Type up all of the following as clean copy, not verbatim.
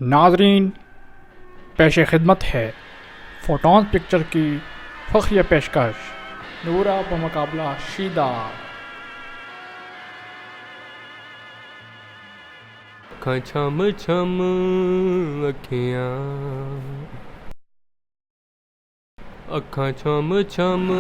नाजरीन, पेश खिदमत है फोटोन पिक्चर की फ़ख्रिया पेशकश नूरा बमुकाबला शीदा। अखां छम छम अखियां, अखां छम छम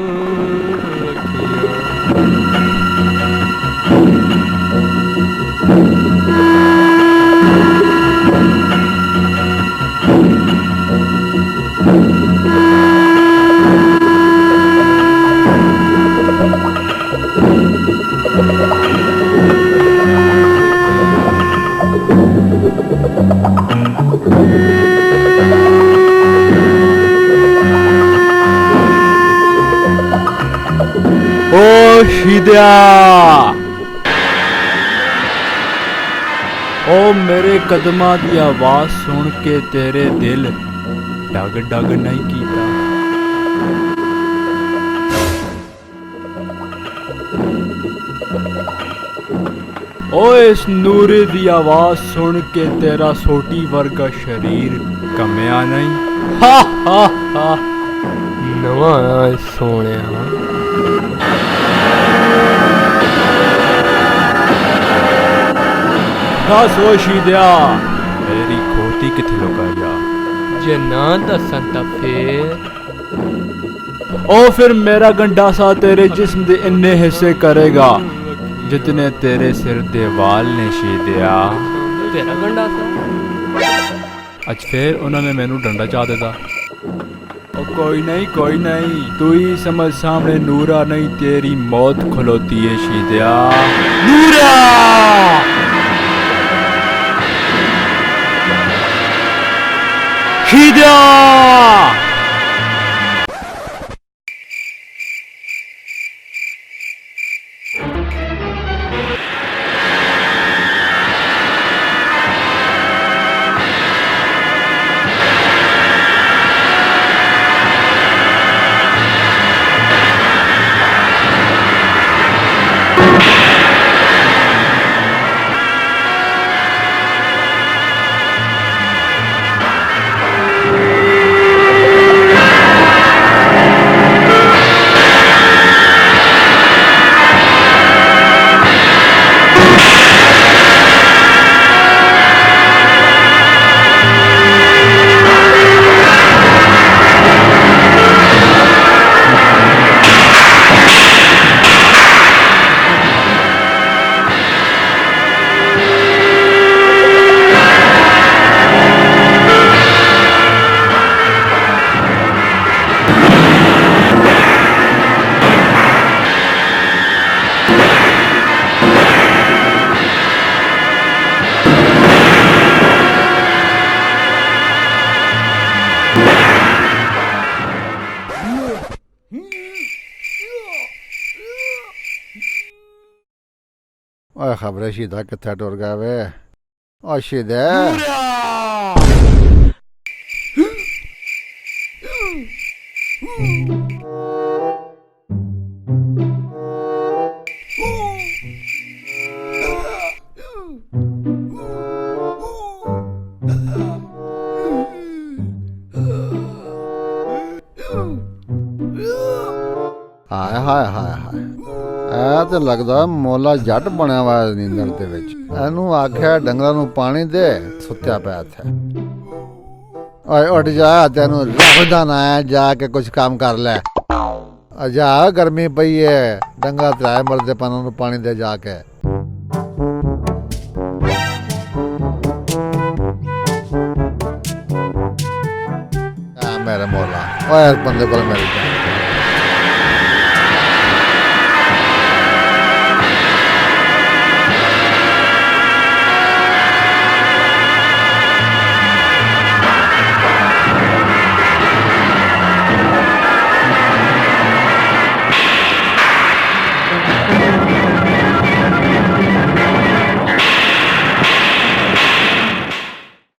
ओ शीदिया, ओ मेरे कदमां दी आवाज़ सुन के तेरे दिल डग डग नहीं कीता। ओ इस नूरे दी आवाज़ सुन के तेरा सोटी वर्गा शरीर कम्या नहीं। हा हा हा नवां सोहणिया। दस ओ शीदिया, मेरी खोती किथे लुकाई आ? जे ना दसन तां फिर ओ फिर मेरा गंडासा तेरे जिस्म दे इन्ने हिस्से करेगा जितने तेरे सिर दे वाल ने शीदिया। तेरा गंडासा अज फिर उन्होंने मैनू डंडा चा दिता। ओ कोई नहीं, तू ही समझ सामने नूरा नहीं तेरी मौत खलोती है शीदिया। नूरा शीदिया। ओए खबरे शीदा कित्थे टुर गया वे? ओ शीदे हाय हाय हाय हाय, ਇਹ ਤੇ ਲੱਗਦਾ ਮੋਲਾ ਜੱਟ ਬਣਿਆ ਵਾ ਨੀਂਦਰ ਦੇ ਵਿੱਚ। ਇਹਨੂੰ ਆਖਿਆ ਡੰਗਰਾਂ ਨੂੰ ਪਾਣੀ ਦੇ, ਸੁੱਤਿਆ ਪਿਆ ਇੱਥੇ। ਓਏ ਉੱਠ ਜਾ, ਤੈਨੂੰ ਰੱਖਦਾ ਨਾ ਜਾ ਕੇ ਕੁਝ ਕੰਮ ਕਰ ਲੈ। ਜਾ ਗਰਮੀ ਪਈ ਏ, ਡੰਗਰ ਤਰਾਏ ਮਰਦੇ ਪਨ, ਉਹਨੂੰ ਪਾਣੀ ਦੇ ਜਾ ਕੇ। ਮੇਰੇ ਮੋਲਾ, ਓਏ ਇਸ ਬੰਦੇ ਕੋਲ ਮਿਲ ਜਾ।